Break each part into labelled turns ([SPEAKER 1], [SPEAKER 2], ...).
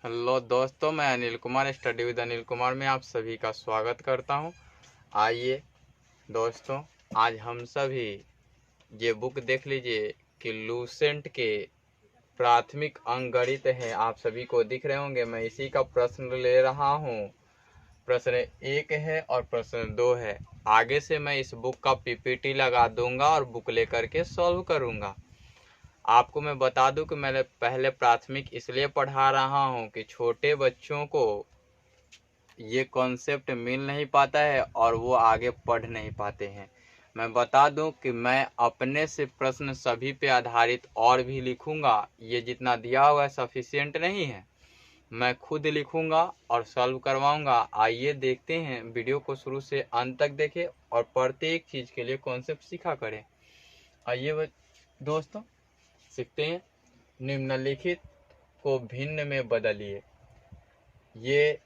[SPEAKER 1] Hello दोस्तों, मैं Anil Kumar study with Anil Kumar में आप सभी का स्वागत करता हूं। आइए दोस्तों, आज हम सभी ये बुक देख लीजिए कि लूसेंट के प्राथमिक अंक गणित है। आप सभी को दिख रहे होंगे, मैं इसी का प्रश्न ले रहा हूं। प्रश्न 1 है और प्रश्न 2 है। आगे से मैं इस बुक का पीपीटी लगा दूंगा और बुक लेकर के सॉल्व करूंगा। आपको मैं बता दूं कि मैंने पहले प्राथमिक इसलिए पढ़ा रहा हूं कि छोटे बच्चों को ये कॉन्सेप्ट मिल नहीं पाता है और वो आगे पढ़ नहीं पाते हैं। मैं बता दूं कि मैं अपने से प्रश्न सभी पे आधारित और भी लिखूंगा। ये जितना दिया हुआ है सफिशिएंट नहीं है, मैं खुद लिखूंगा और सॉल्व करवाऊंगा। आइए देखते हैं, वीडियो को शुरू से अंत तक देखें और प्रत्येक चीज के लिए कॉन्सेप्ट सीखा करें। आइए दोस्तों सीखते हैं। निम्नलिखित को भिन्न में बदलिए। ये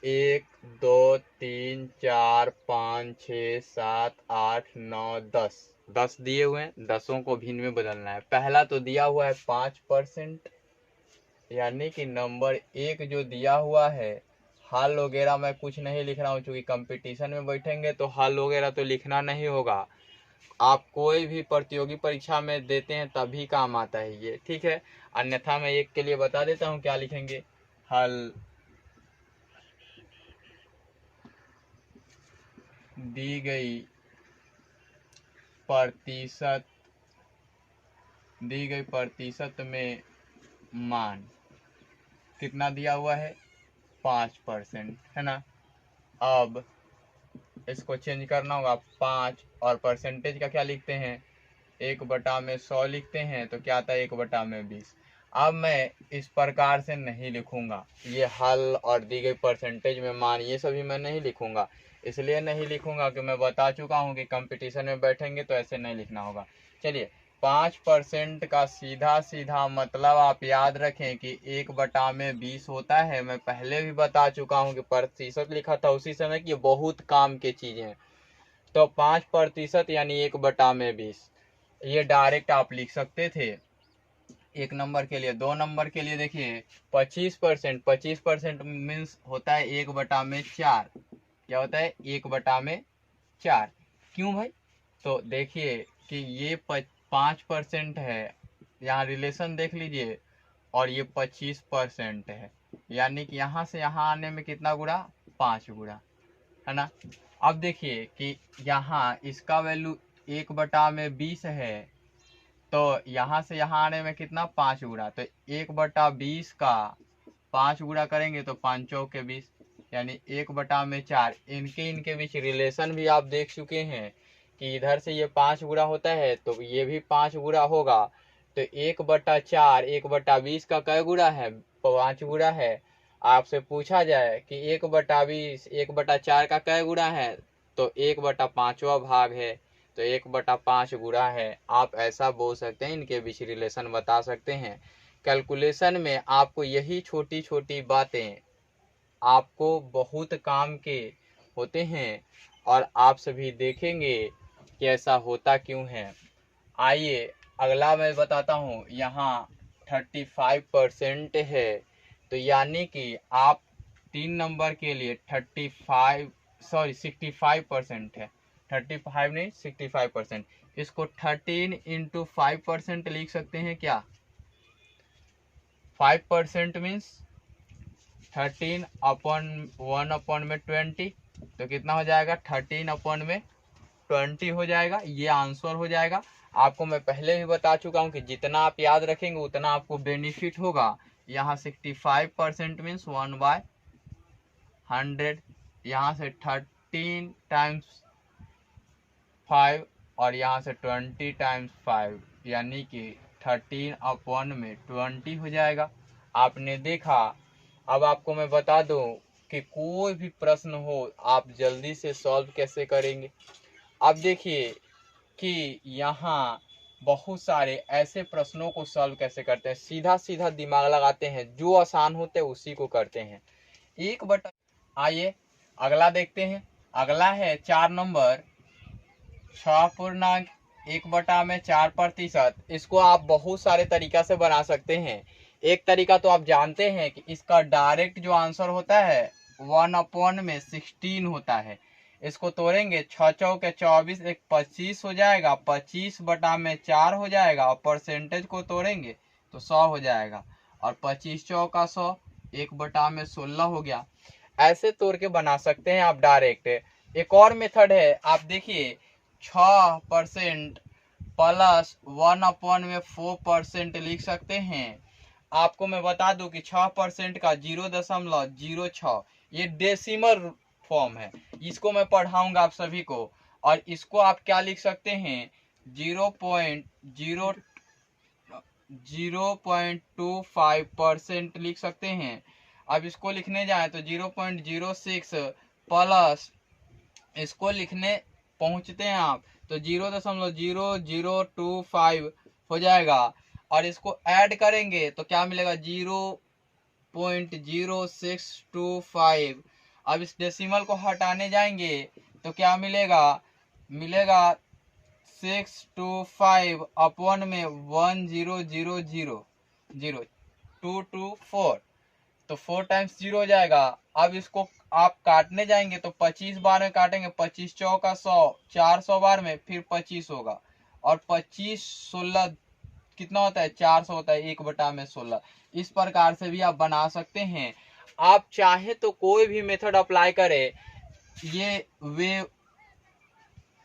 [SPEAKER 1] 1 2 3 4 5 6 7 8 9 10 दिए हुए हैं। 10 को भिन्न में बदलना है। पहला तो दिया हुआ है 5%, यानी कि नंबर 1 जो दिया हुआ है, हल वगैरह मैं कुछ नहीं लिख रहा हूँ, क्योंकि कंपटीशन में बैठेंगे तो हल वगैरह तो लिखना नहीं होगा। आप कोई भी प्रतियोगी परीक्षा में देते हैं तभी काम आता है ये, ठीक है। अन्यथा मैं एक के लिए बता देता हूँ क्या लिखेंगे। हल दी गई प्रतिशत में मान कितना दिया हुआ है, 5%, है ना। अब इसको चेंज करना होगा। 5 और परसेंटेज का क्या लिखते हैं, 1/100 लिखते हैं, तो क्या आता है 1/20। अब मैं इस प्रकार से नहीं लिखूंगा, ये हल और दी गई परसेंटेज में मान ये सभी मैं नहीं लिखूंगा। इसलिए नहीं लिखूंगा कि मैं बता चुका हूं कि कंपटीशन में बैठेंगे तो ऐसे नहीं लिखना होगा। चलिए, 5% का सीधा सीधा मतलब आप याद रखें कि 1/20 होता है। मैं पहले भी बता चुका हूं कि प्रतिशत लिखा था उसी समय कि ये बहुत काम की चीज है। तो 5% यानी 1/20, ये डायरेक्ट आप लिख सकते थे 1 नंबर के लिए। 2 नंबर के लिए देखिए 25% मीन्स होता है 1/4। क्या होता है, 1/4। क्यों भाई, तो देखिए कि ये 5% है, यहाँ रिलेशन देख लीजिए, और ये 25% है, यानी कि यहाँ से यहाँ आने में कितना गुणा, 5 गुणा, है ना। अब देखिए कि यहाँ इसका वैल्यू 1/20 है, तो यहाँ से यहाँ आने में कितना, 5 गुणा। तो 1/20 का 5 गुणा करेंगे तो 5 चौके 20, यानी 1/4। इनके बीच रिलेशन भी आप देख चुके हैं कि इधर से ये 5 गुणा होता है तो ये भी 5 गुणा होगा। तो 1/4 1/20 का कै गुणा है, 5 गुणा है। आपसे पूछा जाए कि 1/20 1/4 का कै गुणा है, तो 1/5वां भाग है, तो 1/5 गुणा है। आप ऐसा बोल सकते हैं, इनके बीच रिलेशन बता सकते हैं। कैलकुलेशन में आपको यही छोटी छोटी बातें आपको बहुत काम के होते हैं और आप सभी देखेंगे कि ऐसा होता क्यों है। आइए अगला मैं बताता हूँ। यहाँ 35% है, तो यानी कि आप 3 नंबर के लिए 65% है, 35 नहीं 65%। इसको 13 × 5% लिख सकते हैं क्या। 5% मीन्स 13/1/20, तो कितना हो जाएगा, 13/20 हो जाएगा। ये आंसर हो जाएगा। आपको मैं पहले भी बता चुका हूँ कि जितना आप याद रखेंगे उतना आपको बेनिफिट होगा। यहाँ 65% मीन्स 1/100, यहाँ से 13 × 5 और यहाँ से 20 × 5, यानी कि 13/20 हो जाएगा। आपने देखा। अब आपको मैं बता दूं कि कोई भी प्रश्न हो आप जल्दी से सॉल्व कैसे करेंगे। अब देखिए कि यहाँ बहुत सारे ऐसे प्रश्नों को सॉल्व कैसे करते हैं। सीधा सीधा दिमाग लगाते हैं, जो आसान होते हैं उसी को करते हैं। आइए अगला देखते हैं। अगला है 4 नंबर, 6.1/4%। इसको आप बहुत सारे तरीका से बना सकते हैं। एक तरीका तो आप जानते हैं कि इसका डायरेक्ट जो आंसर होता है 1/16 होता है। इसको तोड़ेंगे 6 चौके 24, एक 25 हो जाएगा, 25/4 हो जाएगा, और परसेंटेज को तोड़ेंगे तो 100 हो जाएगा, और 25 चौका 100, 1/16 हो गया। ऐसे तोड़ के बना सकते हैं आप डायरेक्ट। एक और मेथड है, आप देखिए 6% प्लस 1/4% लिख सकते हैं। आपको मैं बता दूं कि 6% का 0.06 ये डेसिमल फॉर्म है, इसको मैं पढ़ाऊंगा आप सभी को। और इसको आप क्या लिख सकते हैं, 0.25% लिख सकते हैं। अब इसको लिखने जाए तो 0.06 प्लस इसको लिखने पहुंचते हैं आप तो 0.0025 हो जाएगा, और इसको ऐड करेंगे तो क्या मिलेगा, 0.0625। अब इस डेसिमल को हटाने जाएंगे तो क्या मिलेगा, 625 अपॉन में 1000224, तो 4 टाइम्स 0 हो जाएगा। अब इसको आप काटने जाएंगे तो 25 बार में काटेंगे, 25 चौका 100, 400 बार में फिर 25 होगा, और 25 16 कितना होता है, 400 होता है, 1/16। इस प्रकार से भी आप बना सकते हैं। आप चाहे तो कोई भी मेथड अप्लाई करें, ये वे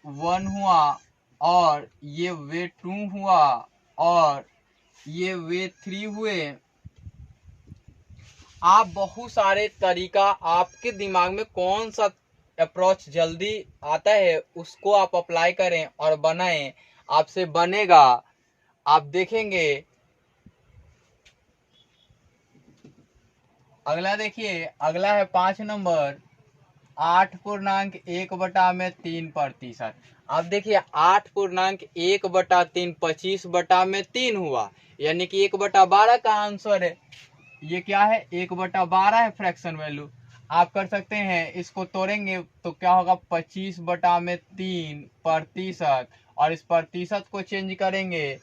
[SPEAKER 1] 1 हुआ, और ये वे 2 हुआ, और ये वे 3 हुए। आप बहुत सारे तरीका, आपके दिमाग में कौन सा अप्रोच जल्दी आता है उसको आप अप्लाई करें और बनाएं, आपसे बनेगा। आप देखेंगे अगला, देखिए अगला है 5 नंबर, 8.1/3%। अब देखिए 8.1/3 25/3 हुआ, यानी कि 1/12 का आंसर है। ये क्या है, 1/12 है फ्रैक्शन वैल्यू। आप कर सकते हैं, इसको तोड़ेंगे तो क्या होगा, 25/3%, और इस प्रतिशत को चेंज करेंगे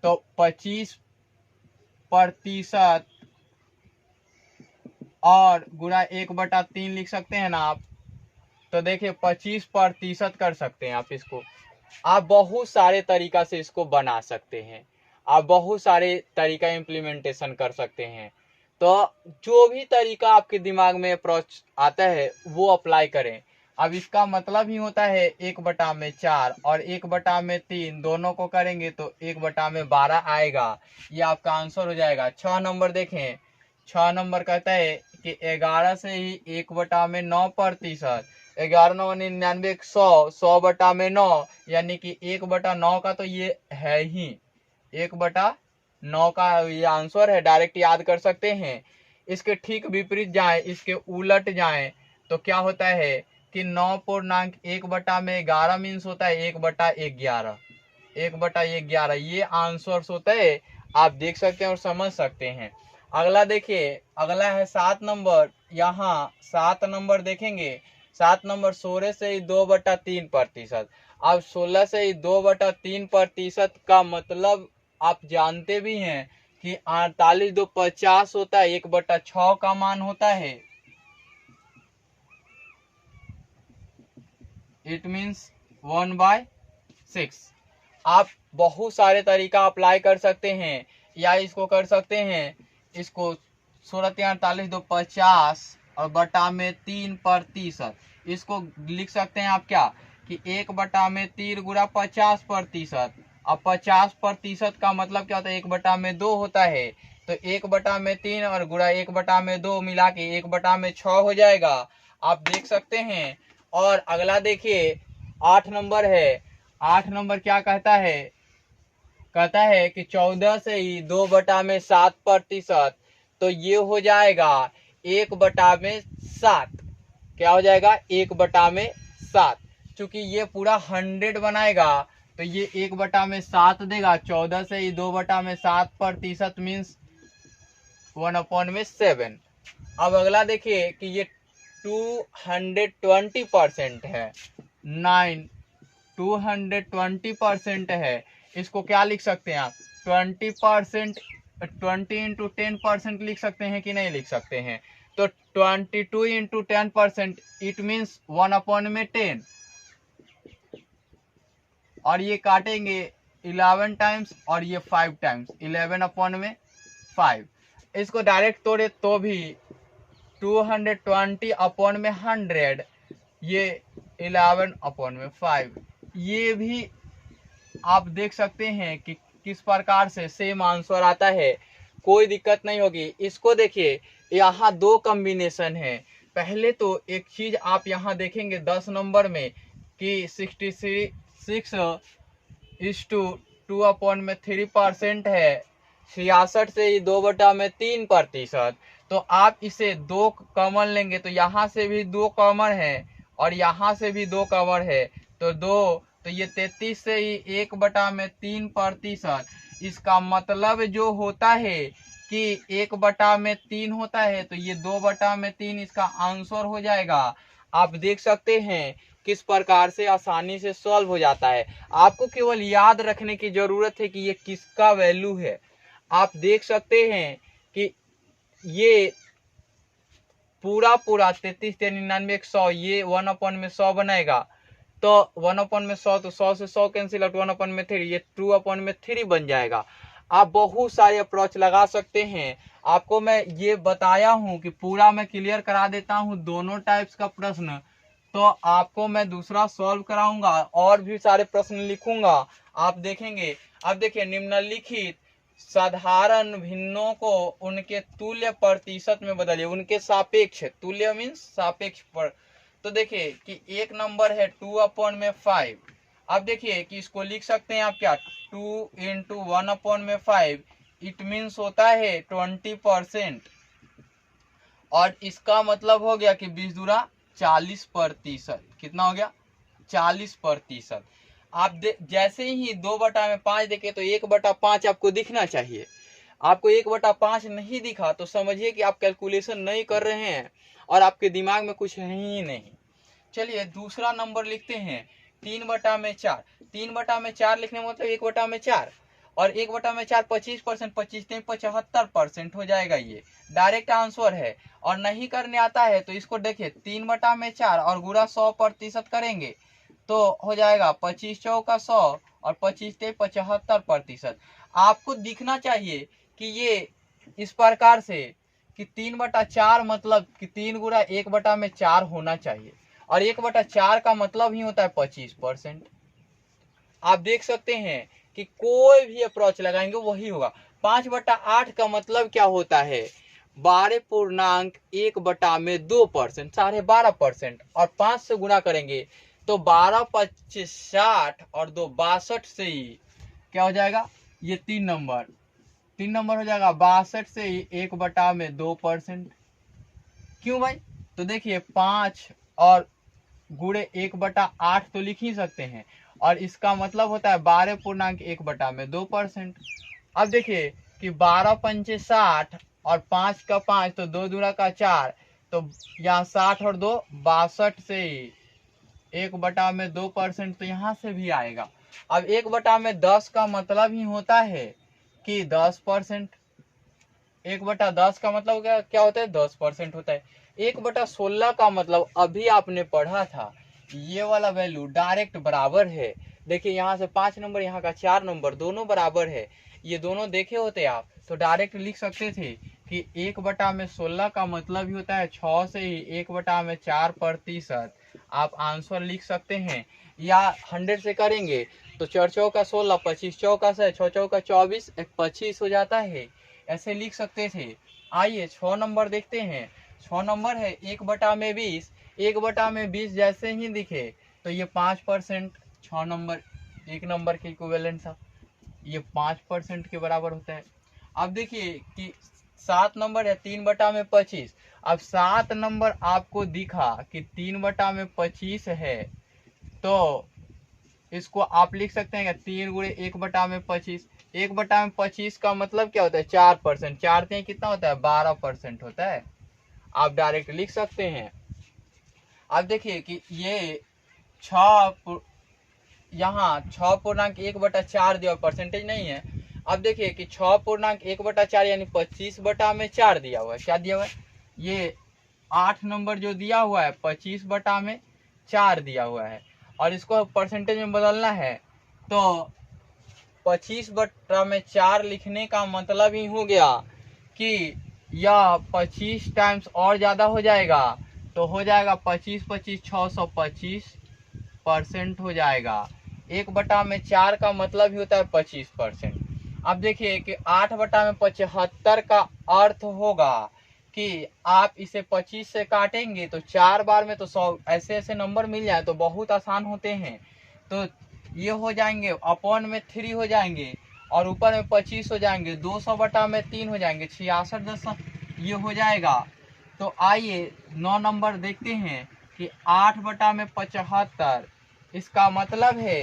[SPEAKER 1] तो 25% और गुणा 1/3 लिख सकते हैं ना आप। तो देखिए 25% कर सकते हैं आप इसको। आप बहुत सारे तरीका से इसको बना सकते हैं, आप बहुत सारे तरीका इम्प्लीमेंटेशन कर सकते हैं। तो जो भी तरीका आपके दिमाग में अप्रोच आता है वो अप्लाई करें। अब इसका मतलब ही होता है 1/4 और 1/3 दोनों को करेंगे तो 1/12 आएगा। ये आपका आंसर हो जाएगा। 6 नंबर देखें, 6 नंबर कहता है कि 11 से ही 1/9%, 11×9 = 100, 100/9 यानी कि 1/9 का तो ये है ही, 1/9 का ये आंसर है, डायरेक्ट याद कर सकते हैं। इसके ठीक विपरीत जाएं, इसके उलट जाएं तो क्या होता है कि 9.1/11 मीन्स होता है 1/11, 1/11 ये आंसर होता है। आप देख सकते हैं और समझ सकते हैं। अगला देखिए, अगला है 7 नंबर। यहाँ 7 नंबर देखेंगे, 7 नंबर 16 से ही 2/3%। अब 16 से ही 2/3% का मतलब आप जानते भी हैं कि 48 2 50 होता है, 1/6 का मान होता है। It means 1/6। आप बहुत सारे तरीका अप्लाई कर सकते हैं, या इसको कर सकते हैं, इसको 16×48 2 50 और बटा में 3%। इसको लिख सकते हैं आप क्या कि 1/3 गुणा 50%। अब 50% का मतलब क्या होता है, 1/2 होता है। तो 1/3 और गुणा 1/2 मिला के 1/6 हो जाएगा। आप देख सकते हैं। और अगला देखिए 8 नंबर है। 8 नंबर क्या कहता है, कहता है कि 14 से ही 2/7%, तो ये हो जाएगा 1/7। क्या हो जाएगा, 1/7। चूंकि ये पूरा 100 बनाएगा तो ये 1/7 देगा। 14 से ही 2/7% मीन्स 1/7। अब अगला देखिए कि ये 220% है, 220% है। इसको क्या लिख सकते हैं आप, 20% 20 इंटू 10% लिख सकते हैं कि नहीं लिख सकते हैं? तो 22 इंटू 10% इट मीन्स 1/10, और ये काटेंगे 11 टाइम्स और ये 5 टाइम्स, 11/5। इसको डायरेक्ट तोड़े तो भी 220/100, ये 11/5। ये भी आप देख सकते हैं कि किस प्रकार से सेम आंसर आता है, कोई दिक्कत नहीं होगी। इसको देखिए, यहाँ दो कॉम्बिनेशन है। पहले तो एक चीज आप यहाँ देखेंगे 10 नंबर में कि 66:2/3% है, 66 से ही 2/3%। तो आप इसे दो कॉमन लेंगे तो यहाँ से भी 2 कॉमन है और यहाँ से भी 2 कॉमन है, तो 2, तो ये 33 से ही 1/3%। इसका मतलब जो होता है कि 1/3 होता है, तो ये 2/3 इसका आंसर हो जाएगा। आप देख सकते हैं किस प्रकार से आसानी से सॉल्व हो जाता है। आपको केवल याद रखने की जरूरत है कि ये किसका वैल्यू है। आप देख सकते हैं कि ये पूरा 33, 99, 100, ये 1/100 बनाएगा, तो 1/100, तो 100 से 100 कैंसिल आउट, 1/3, ये 2/3 बन जाएगा। आप बहुत सारे अप्रोच लगा सकते हैं। आपको मैं ये बताया हूं कि पूरा मैं क्लियर करा देता हूं दोनों टाइप्स का प्रश्न, तो आपको मैं दूसरा सॉल्व कराऊंगा और भी सारे प्रश्न लिखूंगा, आप देखेंगे। अब देखिए, निम्नलिखित साधारण भिन्नों को उनके तुल्य प्रतिशत में बदलिए। उनके सापेक्ष, तुल्य मीन्स सापेक्ष पर। तो देखिए कि एक नंबर है 2/5। अब देखिए कि इसको लिख सकते हैं आप क्या, 2 इंटू 1/5, इट मीन्स होता है 20%, और इसका मतलब हो गया कि 20 दूरा 40%। कितना हो गया? 40%। आप जैसे ही 2/5 देखे तो 1/5 आपको दिखना चाहिए। आपको 1/5 नहीं दिखा तो समझिए कि आप कैलकुलेशन नहीं कर रहे हैं और आपके दिमाग में कुछ है ही नहीं। चलिए दूसरा नंबर लिखते हैं, 3/4। 3/4 लिखने में मतलब 1/4, और 1/4 25%, 25 नहीं 75% हो जाएगा। ये डायरेक्ट आंसर है। और नहीं करने आता है तो इसको देखिए, 3/4 और गुणा 100% करेंगे तो हो जाएगा 25 चौका 100 और 25 75%। आपको दिखना चाहिए कि ये इस प्रकार से कि 3/4 मतलब कि 3 गुणा 1/4 होना चाहिए, और 1/4 का मतलब ही होता है 25%। आप देख सकते हैं कि कोई भी अप्रोच लगाएंगे वही होगा। 5/8 का मतलब क्या होता है? 12.1/2%, 12.5%, और 5 से गुणा करेंगे तो 12×5 = 60 और 2 62 से ही क्या हो जाएगा? ये 3 नंबर हो जाएगा 62 से ही 1/2%। क्यों भाई? तो देखिए 5 और गुणे 1/8 तो लिख ही सकते हैं, और इसका मतलब होता है 12.1/2%। अब देखिए कि 12×5 = 60 और 5 का 5 तो 2 दूना का 4, तो यहाँ 60 और 2 62 से 1/2%, तो यहाँ से भी आएगा। अब 1/10 का मतलब ही होता है कि 10%। 1/10 का मतलब क्या होता है? 10% होता है। 1/16 का मतलब अभी आपने पढ़ा था, ये वाला वैल्यू डायरेक्ट बराबर है। देखिए यहाँ से 5 नंबर, यहाँ का 4 नंबर, दोनों बराबर है। ये दोनों देखे होते आप तो डायरेक्ट लिख सकते थे कि 1/16 का मतलब ही होता है 6 से ही 1/4%। आप आंसर लिख सकते हैं, या 100 से करेंगे तो 4 चौका 16, 25 चौका 6, 6 चौका 24, 25 हो जाता है। ऐसे लिख सकते थे। आइए 6 नंबर देखते हैं। 6 नंबर है 1/20। 1/20 जैसे ही दिखे तो ये 5%। 6 नंबर 1 नंबर के इक्विवेलेंट था, ये 5% के बराबर होता है। अब देखिए कि 7 नंबर है 3/25। अब 7 नंबर आपको दिखा कि 3/25 है, तो इसको आप लिख सकते हैं 3 गुणे 1/25। 1/25 का मतलब क्या होता है? 4%। 4 से कितना होता है? 12% होता है। आप डायरेक्ट लिख सकते हैं। अब देखिए कि ये 6 यहाँ 6.1/4 दिया, परसेंटेज नहीं है। अब देखिए कि 6.1/4 यानी 25/4 दिया हुआ है। क्या दिया हुआ है? ये 8 नंबर जो दिया हुआ है 25/4 दिया हुआ है, और इसको परसेंटेज में बदलना है तो 25/4 लिखने का मतलब ही हो गया कि यह 25 टाइम्स और ज्यादा हो जाएगा, तो हो जाएगा 25 625% हो जाएगा। 1/4 का मतलब ही होता है 25%। अब देखिए कि 8/75 का अर्थ होगा कि आप इसे 25 से काटेंगे तो 4 बार में तो 100 ऐसे ऐसे नंबर मिल जाए तो बहुत आसान होते हैं। तो ये हो जाएंगे, अपॉन में 3 हो जाएंगे, और ऊपर में 25 हो जाएंगे, 200/3 हो जाएंगे, 66 ये हो जाएगा। तो आइए 9 नंबर देखते हैं कि 8/75। इसका मतलब है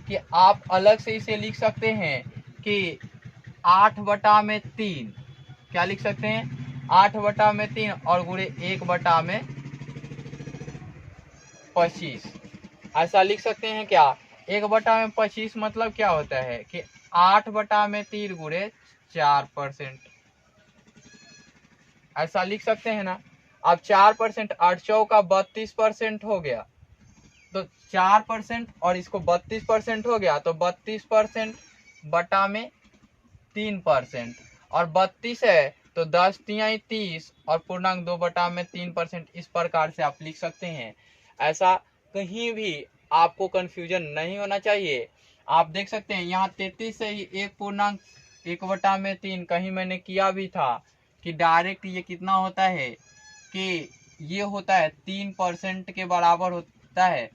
[SPEAKER 1] कि आप अलग से इसे लिख सकते हैं कि 8/3। क्या लिख सकते हैं? 8/3 और गुणे 1/25 ऐसा लिख सकते हैं। क्या 1/25 मतलब क्या होता है कि 8/3 गुणे 4%, ऐसा लिख सकते हैं ना। अब 4%, 8 चौका 32% हो गया, तो 4% और इसको 32% हो गया, तो 32%/3%, और 32 है तो 10 तिहाई 30 और पूर्णांक 2/3%। इस प्रकार से आप लिख सकते हैं। ऐसा कहीं भी आपको कंफ्यूजन नहीं होना चाहिए। आप देख सकते हैं यहाँ 33 से ही 1.1/3 कहीं मैंने किया भी था कि डायरेक्ट ये कितना होता है कि ये होता है 3% के बराबर होता है।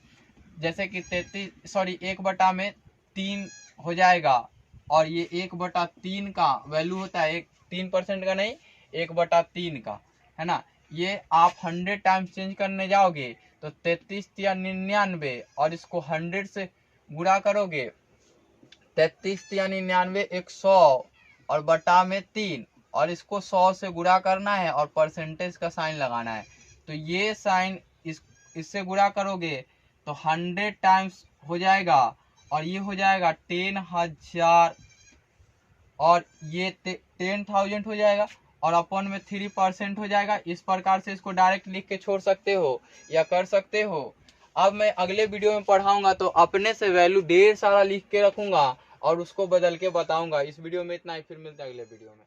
[SPEAKER 1] जैसे कि 1/3 हो जाएगा, और ये 1/3 का वैल्यू होता है 3% का नहीं, 1/3 का, है ना। ये आप 100 टाइम्स चेंज करने जाओगे तो 33 या 99, और इसको 100 से गुणा करोगे, 33 या 99 100 और बटा में 3, और इसको 100 से गुणा करना है और परसेंटेज का साइन लगाना है। तो ये साइन इससे गुणा करोगे तो 100 टाइम्स हो जाएगा, और ये हो जाएगा 10,000, और ये 10,000 हो जाएगा, और अपॉन में 3% हो जाएगा। इस प्रकार से इसको डायरेक्ट लिख के छोड़ सकते हो या कर सकते हो। अब मैं अगले वीडियो में पढ़ाऊंगा तो अपने से वैल्यू ढेर सारा लिख के रखूंगा और उसको बदल के बताऊंगा। इस वीडियो में इतना ही, फिर मिलता है अगले वीडियो में।